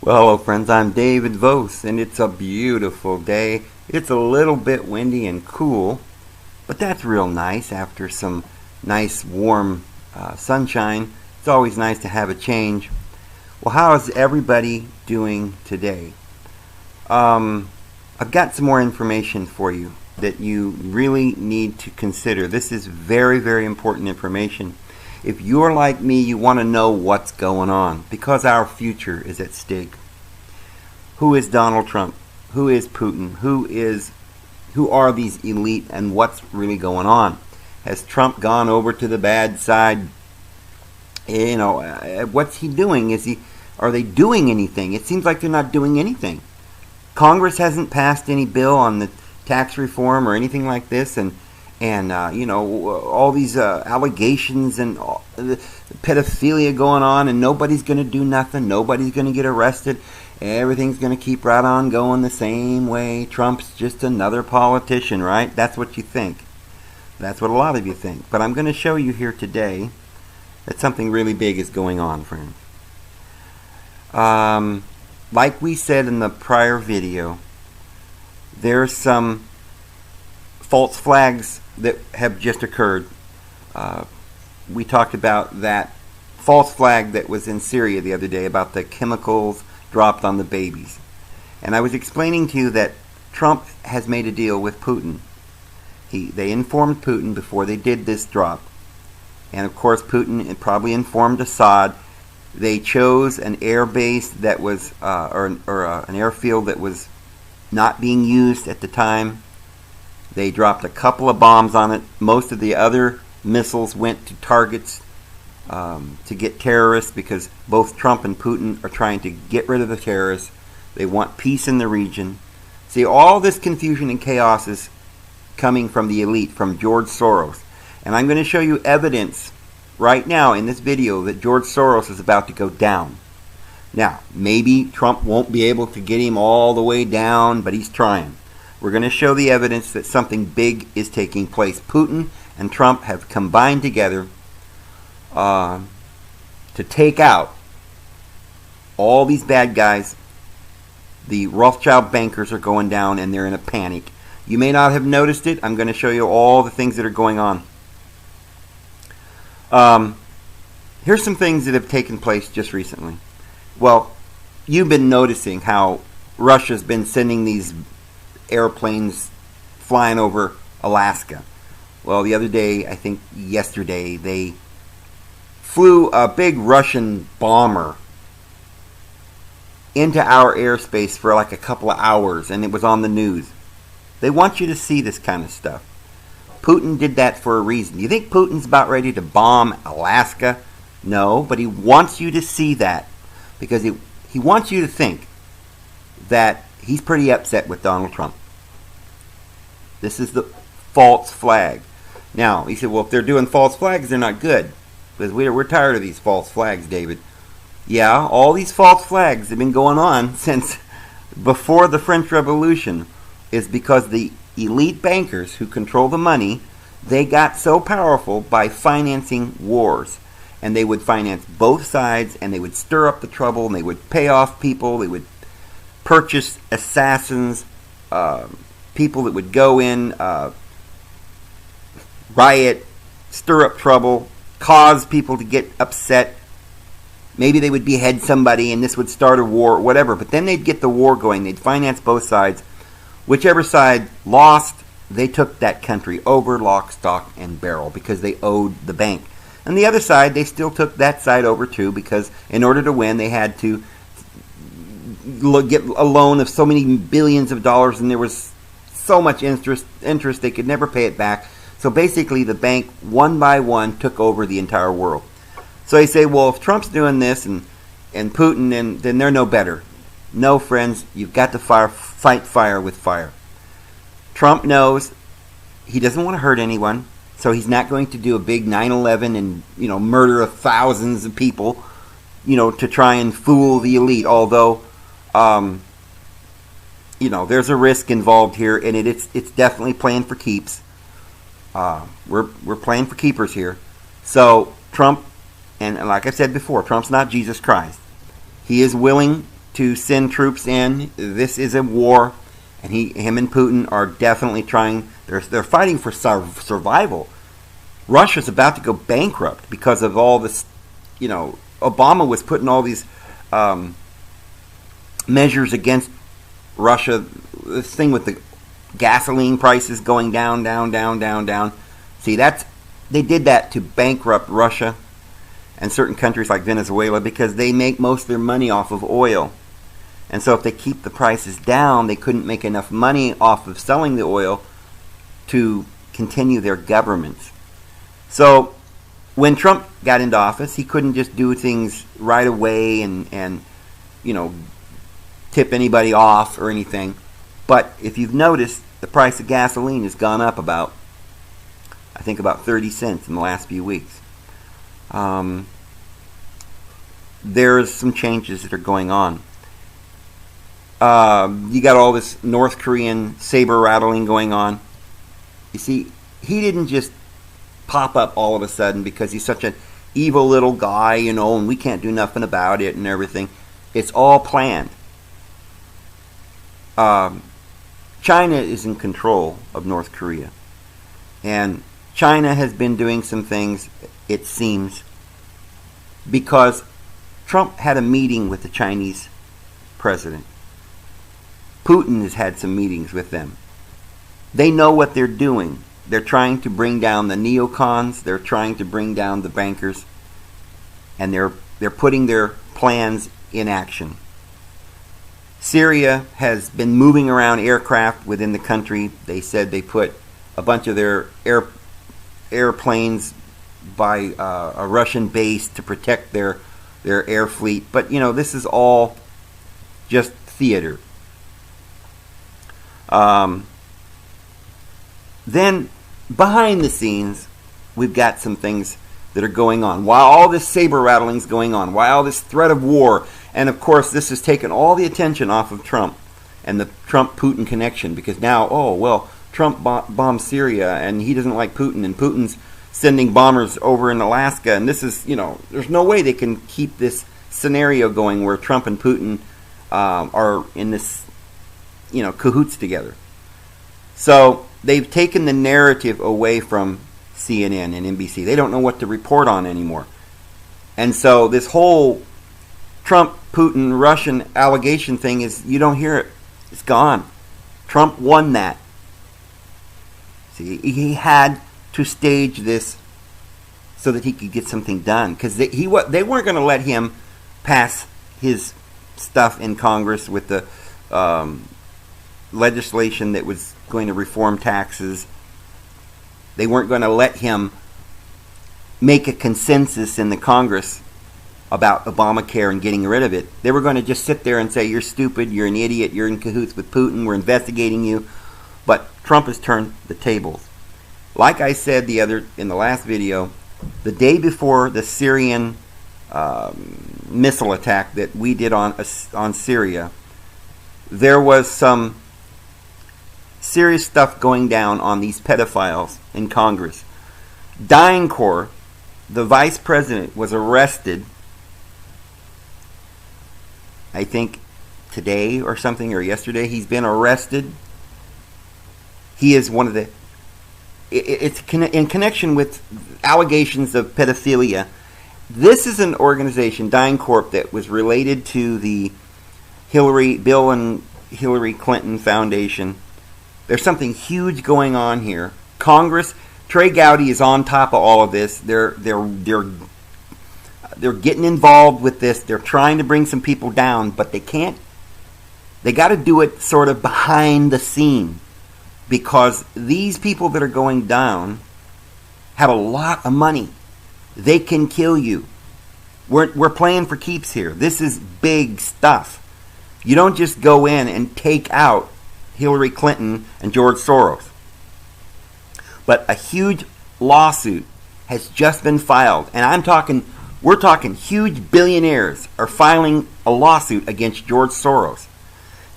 Well, hello friends, I'm David Vos, and it's a beautiful day. It's a little bit windy and cool, but that's real nice after some nice warm sunshine. It's always nice to have a change. Well, how is everybody doing today? I've got some more information for you that you really need to consider. This is very, very important information. If you're like me, you want to know what's going on because our future is at stake. Who is Donald Trump? Who is Putin? Who are these elite, and what's really going on? Has Trump gone over to the bad side? What's he doing? Are they doing anything? It seems like they're not doing anything. Congress hasn't passed any bill on the tax reform or anything like this, and all these allegations and the pedophilia going on, and nobody's going to do nothing. Nobody's going to get arrested. Everything's going to keep right on going the same way. Trump's just another politician, right? That's what you think. That's what a lot of you think. But I'm going to show you here today that something really big is going on, friends. Like we said in the prior video, there's some false flags that have just occurred. We talked about that false flag that was in Syria the other day about the chemicals dropped on the babies. And I was explaining to you that Trump has made a deal with Putin. They informed Putin before they did this drop. And of course Putin probably informed Assad. They chose an air base that was, an airfield that was not being used at the time. They dropped a couple of bombs on it. Most of the other missiles went to targets to get terrorists, because both Trump and Putin are trying to get rid of the terrorists. They want peace in the region. See, all this confusion and chaos is coming from the elite, from George Soros. And I'm going to show you evidence right now in this video that George Soros is about to go down. Now, maybe Trump won't be able to get him all the way down, but he's trying. We're going to show the evidence that something big is taking place. Putin and Trump have combined together to take out all these bad guys. The Rothschild bankers are going down, and they're in a panic. You may not have noticed it. I'm going to show you all the things that are going on. Here's some things that have taken place just recently. Well, you've been noticing how Russia's been sending these airplanes flying over Alaska. Well, the other day, I think yesterday, they flew a big Russian bomber into our airspace for like a couple of hours, and it was on the news. They want you to see this kind of stuff. Putin did that for a reason. You think Putin's about ready to bomb Alaska? No, but he wants you to see that, because he wants you to think that he's pretty upset with Donald Trump. This is the false flag. Now, he said, well, if they're doing false flags, they're not good, because we're tired of these false flags, David. Yeah, all these false flags have been going on since before the French Revolution, is because the elite bankers who control the money, they got so powerful by financing wars. And they would finance both sides, and they would stir up the trouble, and they would pay off people, they would purchase assassins, people that would go in, riot, stir up trouble, cause people to get upset. Maybe they would behead somebody, and this would start a war, whatever. But then they'd get the war going. They'd finance both sides. Whichever side lost, they took that country over lock, stock, and barrel, because they owed the bank. And the other side, they still took that side over too, because in order to win, they had to get a loan of so many billions of dollars, and there was so much interest they could never pay it back. So basically, the bank, one by one, took over the entire world. So they say, well, if Trump's doing this and Putin, then they're no better. No, friends, you've got to fight fire with fire. Trump knows he doesn't want to hurt anyone, so he's not going to do a big 9/11 and murder of thousands of people, to try and fool the elite. Although, there's a risk involved here, and it's definitely playing for keeps. We're playing for keepers here. So Trump, and like I said before, Trump's not Jesus Christ. He is willing to send troops in. This is a war, and him and Putin are definitely trying. They're fighting for survival. Russia's about to go bankrupt because of all this. You know, Obama was putting all these measures against Russia. This thing with the gasoline prices going down, down, down, down, down. See, they did that to bankrupt Russia and certain countries like Venezuela because they make most of their money off of oil. And so if they keep the prices down, they couldn't make enough money off of selling the oil to continue their governments. So when Trump got into office, he couldn't just do things right away and you know, tip anybody off or anything. But if you've noticed, the price of gasoline has gone up about 30 cents in the last few weeks. There's some changes that are going on. You got all this North Korean saber rattling going on. You see, he didn't just pop up all of a sudden because he's such an evil little guy, you know, and we can't do nothing about it and everything. It's all planned. China is in control of North Korea. And China has been doing some things, it seems, because Trump had a meeting with the Chinese president. Putin has had some meetings with them. They know what they're doing. They're trying to bring down the neocons. They're trying to bring down the bankers. And they're putting their plans in action. Syria has been moving around aircraft within the country. They said they put a bunch of their airplanes by a Russian base to protect their air fleet. But, you know, this is all just theater. Then, behind the scenes, we've got some things that are going on. While all this saber rattling is going on, while all this threat of war, and of course this has taken all the attention off of Trump and the Trump-Putin connection, because now, oh, well, Trump bombed Syria and he doesn't like Putin, and Putin's sending bombers over in Alaska, and this is, you know, there's no way they can keep this scenario going where Trump and Putin are in this, you know, cahoots together. So they've taken the narrative away from CNN and NBC. They don't know what to report on anymore. And so this whole Trump, Putin, Russian allegation thing is, you don't hear it. It's gone. Trump won that. See, he had to stage this so that he could get something done, because they weren't going to let him pass his stuff in Congress with the legislation that was going to reform taxes. They weren't going to let him make a consensus in the Congress about Obamacare and getting rid of it. They were going to just sit there and say, you're stupid, you're an idiot, you're in cahoots with Putin, we're investigating you. But Trump has turned the tables. Like I said in the last video, the day before the Syrian missile attack that we did on Syria, there was some serious stuff going down on these pedophiles in Congress. DynCorp, the vice president, was arrested, I think today or something, or yesterday. He's been arrested. He is one of the... It's in connection with allegations of pedophilia. This is an organization, DynCorp, that was related to the Bill and Hillary Clinton Foundation. There's something huge going on here. Congress, Trey Gowdy is on top of all of this. They're getting involved with this. They're trying to bring some people down, but they can't. They got to do it sort of behind the scene, because these people that are going down have a lot of money. They can kill you. We're playing for keeps here. This is big stuff. You don't just go in and take out Hillary Clinton and George Soros. But a huge lawsuit has just been filed, and we're talking huge billionaires are filing a lawsuit against George Soros.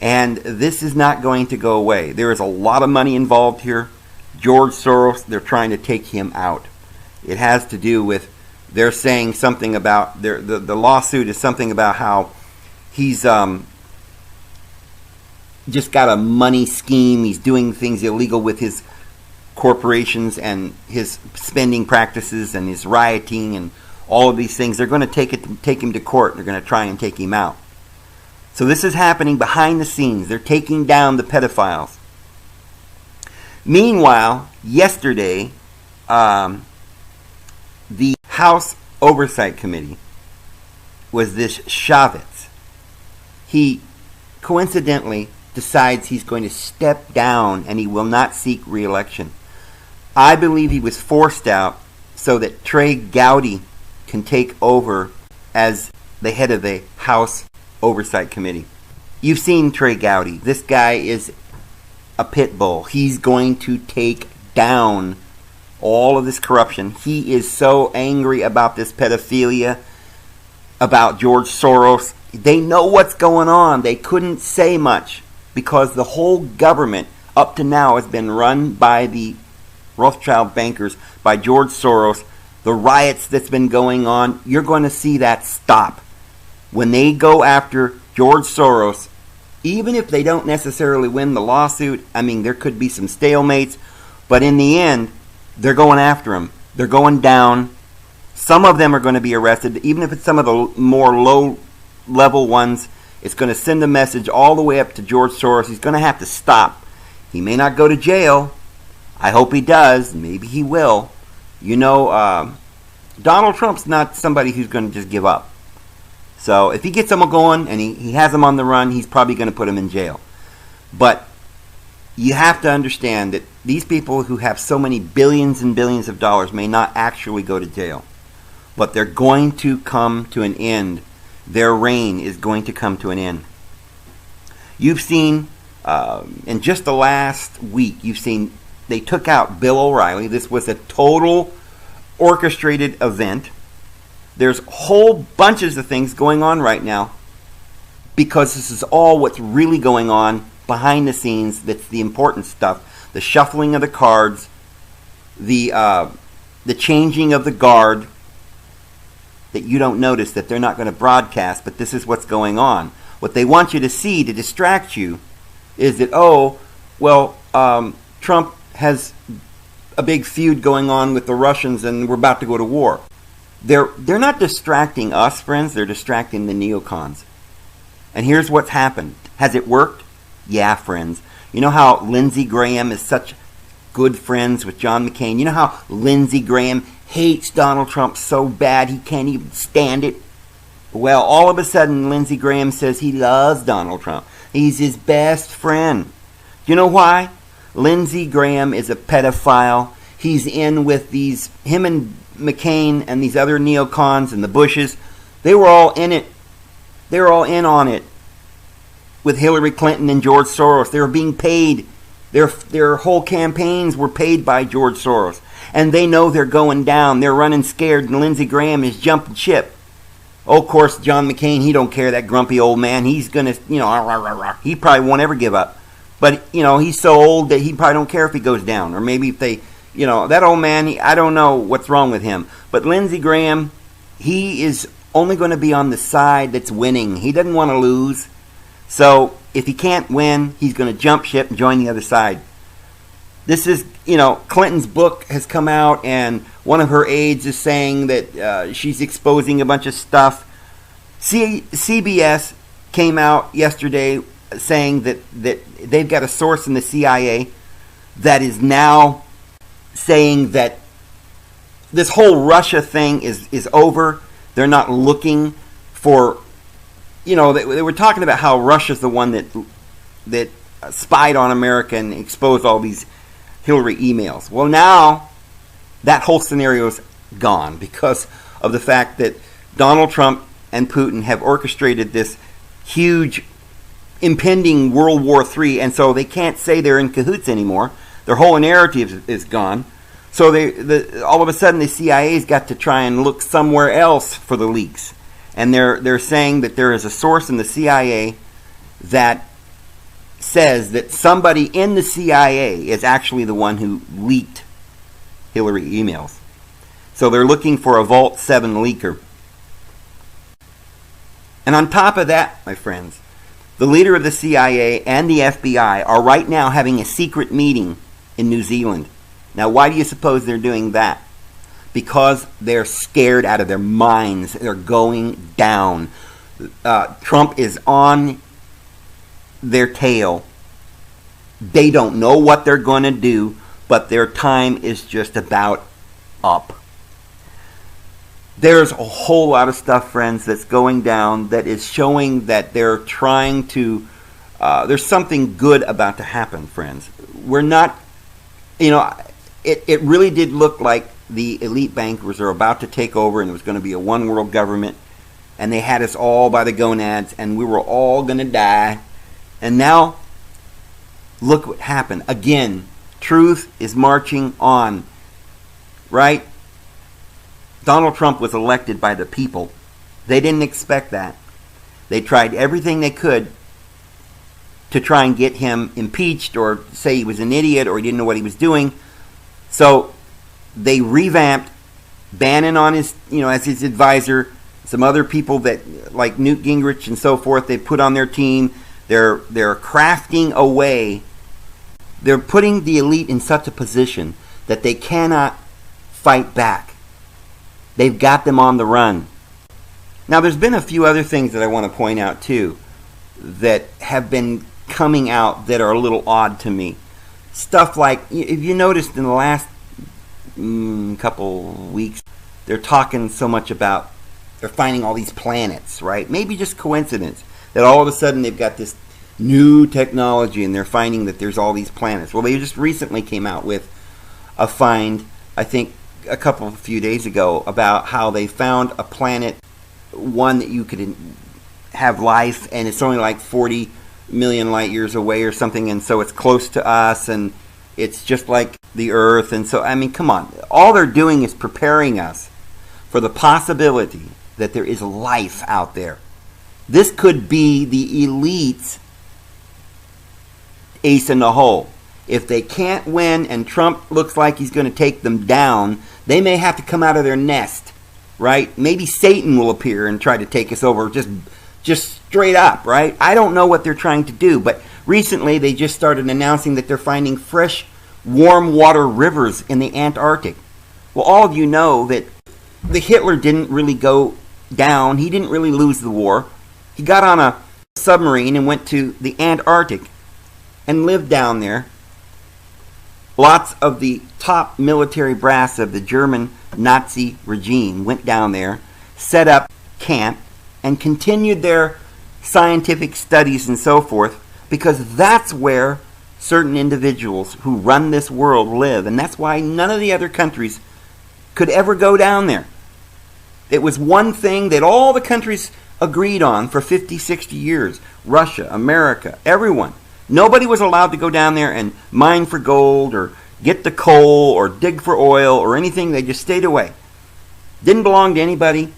And this is not going to go away. There is a lot of money involved here. George Soros, they're trying to take him out. It has to do with, they're saying something about, the lawsuit is something about how He's just got a money scheme. He's doing things illegal with his corporations and his spending practices and his rioting and all of these things. They're going to take him to court. They're going to try and take him out. So this is happening behind the scenes. They're taking down the pedophiles. Meanwhile, yesterday, the House Oversight Committee was this Chavez. He coincidentally decides he's going to step down and he will not seek re-election. I believe he was forced out so that Trey Gowdy can take over as the head of the House Oversight Committee. You've seen Trey Gowdy. This guy is a pit bull. He's going to take down all of this corruption. He is so angry about this pedophilia, about George Soros. They know what's going on. They couldn't say much because the whole government up to now has been run by the Rothschild bankers, by George Soros. The riots that's been going on, you're going to see that stop. When they go after George Soros, even if they don't necessarily win the lawsuit, I mean, there could be some stalemates, but in the end, they're going after him. They're going down. Some of them are going to be arrested, even if it's some of the more low-level ones. It's going to send a message all the way up to George Soros. He's going to have to stop. He may not go to jail. I hope he does. Maybe he will. You know, Donald Trump's not somebody who's going to just give up. So if he gets them going and he has them on the run, he's probably going to put them in jail. But you have to understand that these people who have so many billions and billions of dollars may not actually go to jail. But they're going to come to an end. Their reign is going to come to an end. You've seen, in just the last week, you've seen they took out Bill O'Reilly. This was a total orchestrated event. There's whole bunches of things going on right now because this is all what's really going on behind the scenes. That's the important stuff. The shuffling of the cards, the changing of the guard that you don't notice, that they're not going to broadcast, but this is what's going on. What they want you to see to distract you is that, Trump has a big feud going on with the Russians and we're about to go to war. They're not distracting us, friends. They're distracting the neocons. And here's what's happened. Has it worked? Yeah, friends. You know how Lindsey Graham is such good friends with John McCain? You know how Lindsey Graham hates Donald Trump so bad he can't even stand it? Well, all of a sudden, Lindsey Graham says he loves Donald Trump. He's his best friend. You know why? Lindsey Graham is a pedophile. He's in with him and McCain and these other neocons and the Bushes. They were all in it. They were all in on it with Hillary Clinton and George Soros. They were being paid. Their whole campaigns were paid by George Soros. And they know they're going down. They're running scared, and Lindsey Graham is jumping ship. Oh, of course, John McCain, he don't care, that grumpy old man. He's going to, he probably won't ever give up. But, he's so old that he probably don't care if he goes down. Or maybe if they, that old man, I don't know what's wrong with him. But Lindsey Graham, he is only going to be on the side that's winning. He doesn't want to lose. So if he can't win, he's going to jump ship and join the other side. This is, Clinton's book has come out, and one of her aides is saying that she's exposing a bunch of stuff. CBS came out yesterday saying that they've got a source in the CIA that is now saying that this whole Russia thing is over. They're not looking for, they were talking about how Russia's the one that spied on America and exposed all these Hillary emails. Well, now that whole scenario is gone because of the fact that Donald Trump and Putin have orchestrated this huge impending World War III, and so they can't say they're in cahoots anymore. Their whole narrative is gone. So all of a sudden the CIA's got to try and look somewhere else for the leaks. And they're saying that there is a source in the CIA that says that somebody in the CIA is actually the one who leaked Hillary emails. So they're looking for a Vault 7 leaker. And on top of that, my friends, the leader of the CIA and the FBI are right now having a secret meeting in New Zealand. Now, why do you suppose they're doing that? Because they're scared out of their minds. They're going down. Trump is on their tail. They don't know what they're going to do, but their time is just about up. There's a whole lot of stuff, friends, that's going down that is showing that they're trying to, there's something good about to happen, friends. We're not, it really did look like the elite bankers are about to take over and it was going to be a one world government, and they had us all by the gonads and we were all going to die. And now, look what happened. Again, truth is marching on, right? Donald Trump was elected by the people. They didn't expect that. They tried everything they could to try and get him impeached or say he was an idiot or he didn't know what he was doing. So they revamped Bannon on his, as his advisor, some other people that like Newt Gingrich and so forth, they put on their team. They're crafting a way. They're putting the elite in such a position that they cannot fight back. They've got them on the run. Now, there's been a few other things that I want to point out, too, that have been coming out that are a little odd to me. Stuff like, if you noticed in the last couple weeks, they're talking so much about, they're finding all these planets, right? Maybe just coincidence that all of a sudden they've got this new technology and they're finding that there's all these planets. Well, they just recently came out with a find, I think, a few days ago, about how they found a planet, one that you could have life, and it's only like 40 million light years away or something, and so it's close to us, and it's just like the Earth. And so, I mean, come on. All they're doing is preparing us for the possibility that there is life out there. This could be the elite's ace in the hole. If they can't win and Trump looks like he's going to take them down, they may have to come out of their nest, right? Maybe Satan will appear and try to take us over, just straight up, right? I don't know what they're trying to do, but recently they just started announcing that they're finding fresh, warm water rivers in the Antarctic. Well, all of you know that the Hitler didn't really go down. He didn't really lose the war. He got on a submarine and went to the Antarctic and lived down there. Lots of the top military brass of the German Nazi regime went down there, set up camp, and continued their scientific studies and so forth, because that's where certain individuals who run this world live, and that's why none of the other countries could ever go down there. It was one thing that all the countries agreed on for 50, 60 years. Russia, America, everyone. Nobody was allowed to go down there and mine for gold or get the coal or dig for oil or anything. They just stayed away. Didn't belong to anybody.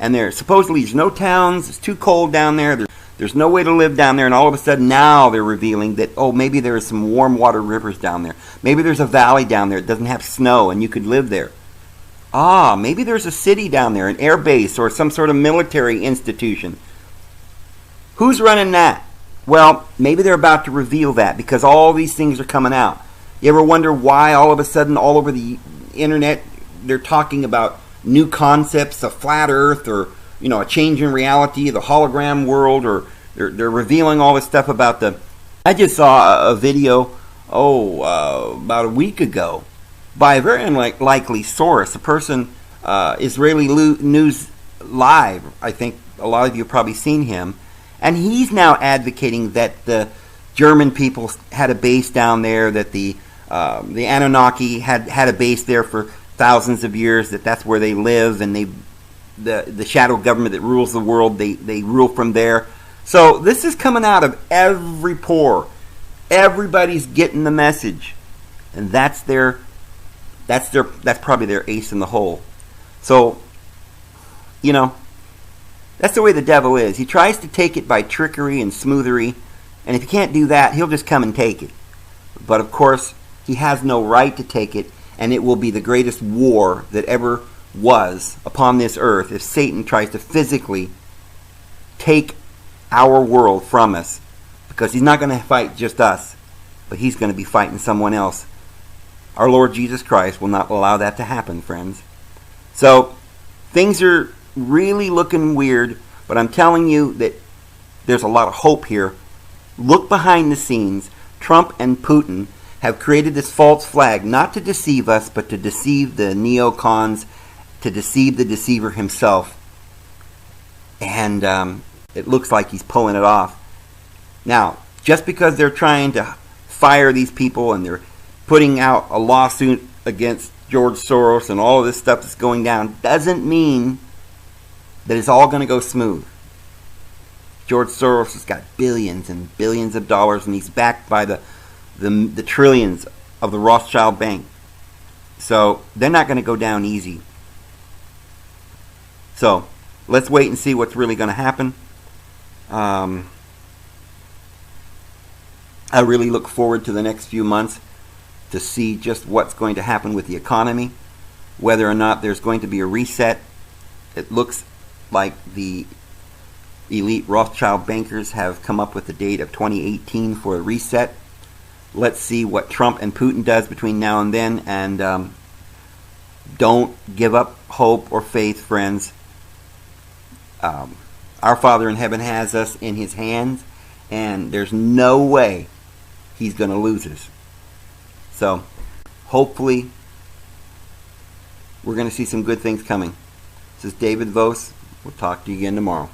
And there supposedly there's no towns. It's too cold down there. There's no way to live down there. And all of a sudden now they're revealing that, maybe there are some warm water rivers down there. Maybe there's a valley down there that doesn't have snow and you could live there. Maybe there's a city down there, an air base or some sort of military institution. Who's running that? Well, maybe they're about to reveal that because all these things are coming out. You ever wonder why all of a sudden all over the internet they're talking about new concepts, a flat earth, or a change in reality, the hologram world, or they're revealing all this stuff about the... I just saw a video, about a week ago by a very unlikely source, a person, Israeli News Live. I think a lot of you have probably seen him. And he's now advocating that the German people had a base down there, that the Anunnaki had a base there for thousands of years, that's where they live, and the shadow government that rules the world, they rule from there. So this is coming out of every pore. Everybody's getting the message, and that's probably their ace in the hole. So, that's the way the devil is. He tries to take it by trickery and smoothery, and if he can't do that, he'll just come and take it. But of course, he has no right to take it, and it will be the greatest war that ever was upon this earth if Satan tries to physically take our world from us, because he's not going to fight just us, but he's going to be fighting someone else. Our Lord Jesus Christ will not allow that to happen, friends. So things are really looking weird, but I'm telling you that there's a lot of hope here. Look behind the scenes. Trump and Putin have created this false flag, not to deceive us, but to deceive the neocons, to deceive the deceiver himself. And it looks like he's pulling it off. Now, just because they're trying to fire these people and they're putting out a lawsuit against George Soros and all of this stuff that's going down, doesn't mean that it's all going to go smooth. George Soros has got billions and billions of dollars, and he's backed by the trillions of the Rothschild Bank. So they're not going to go down easy. So let's wait and see what's really going to happen. I really look forward to the next few months to see just what's going to happen with the economy, whether or not there's going to be a reset. It looks like the elite Rothschild bankers have come up with the date of 2018 for a reset. Let's see what Trump and Putin does between now and then, and don't give up hope or faith, friends. Our Father in heaven has us in his hands, and there's no way he's going to lose us. So hopefully we're going to see some good things coming. This is David Vos. We'll talk to you again tomorrow.